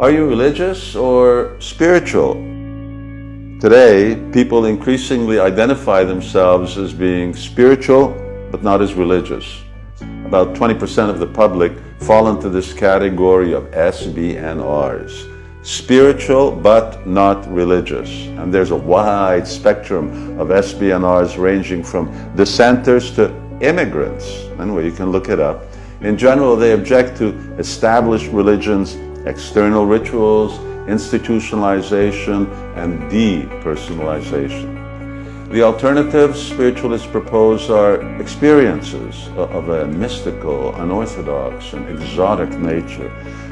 Are you religious or spiritual? Today, people increasingly identify themselves as being spiritual, but not as religious. About 20% of the public fall into this category of SBNRs. Spiritual, but not religious. And there's a wide spectrum of SBNRs ranging from dissenters to immigrants. Anyway, you can look it up. In general, they object to established religions, external rituals, institutionalization, and depersonalization. The alternatives spiritualists propose are experiences of a mystical, unorthodox, and exotic nature,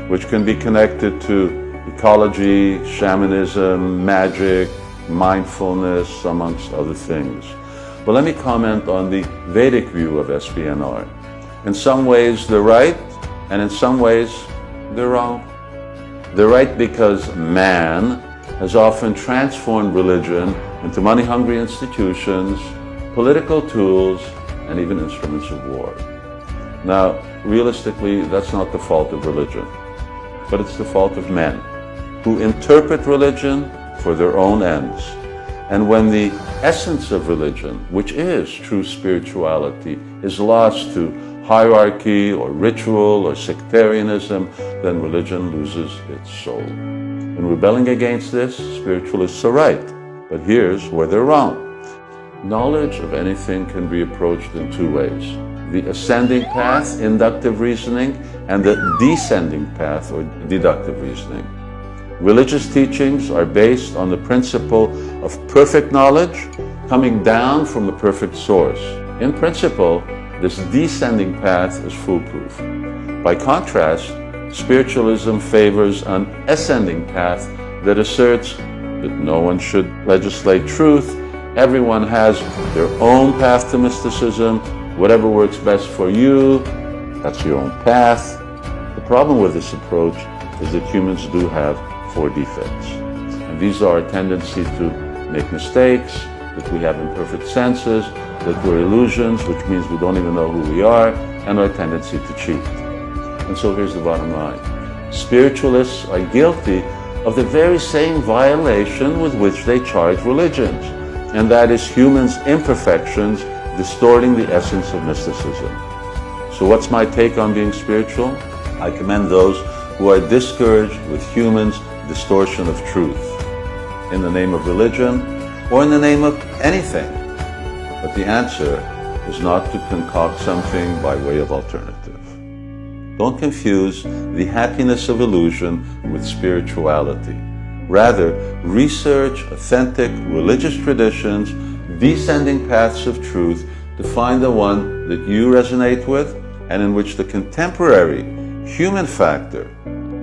which can be connected to ecology, shamanism, magic, mindfulness, amongst other things. But let me comment on the Vedic view of SBNR. In some ways they're right, and in some ways they're wrong. They're right because man has often transformed religion into money-hungry institutions, political tools, and even instruments of war. Now, realistically, that's not the fault of religion, but it's the fault of men who interpret religion for their own ends. And when the essence of religion, which is true spirituality, is lost to hierarchy or ritual or sectarianism, then religion loses its soul. In rebelling against this, spiritualists are right, but here's where they're wrong. Knowledge of anything can be approached in two ways: the ascending path, inductive reasoning, and the descending path, or deductive reasoning. Religious teachings are based on the principle of perfect knowledge coming down from a perfect source. In principle, this descending path is foolproof. By contrast, spiritualism favors an ascending path that asserts that no one should legislate truth. Everyone has their own path to mysticism. Whatever works best for you, that's your own path. The problem with this approach is that humans do have four defects. And these are a tendency to make mistakes, that we have imperfect senses, that we're illusions, which means we don't even know who we are, and our tendency to cheat. And so here's the bottom line. Spiritualists are guilty of the very same violation with which they charge religions, and that is humans' imperfections distorting the essence of mysticism. So what's my take on being spiritual? I commend those who are discouraged with humans' distortion of truth in the name of religion or in the name of anything. But the answer is not to concoct something by way of alternative. Don't confuse the happiness of illusion with spirituality. Rather, research authentic religious traditions, descending paths of truth to find the one that you resonate with and in which the contemporary human factor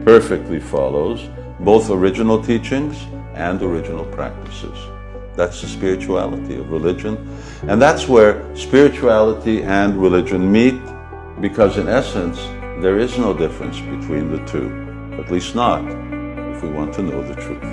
perfectly follows both original teachings and original practices. That's the spirituality of religion. And that's where spirituality and religion meet, because in essence, there is no difference between the two, at least not if we want to know the truth.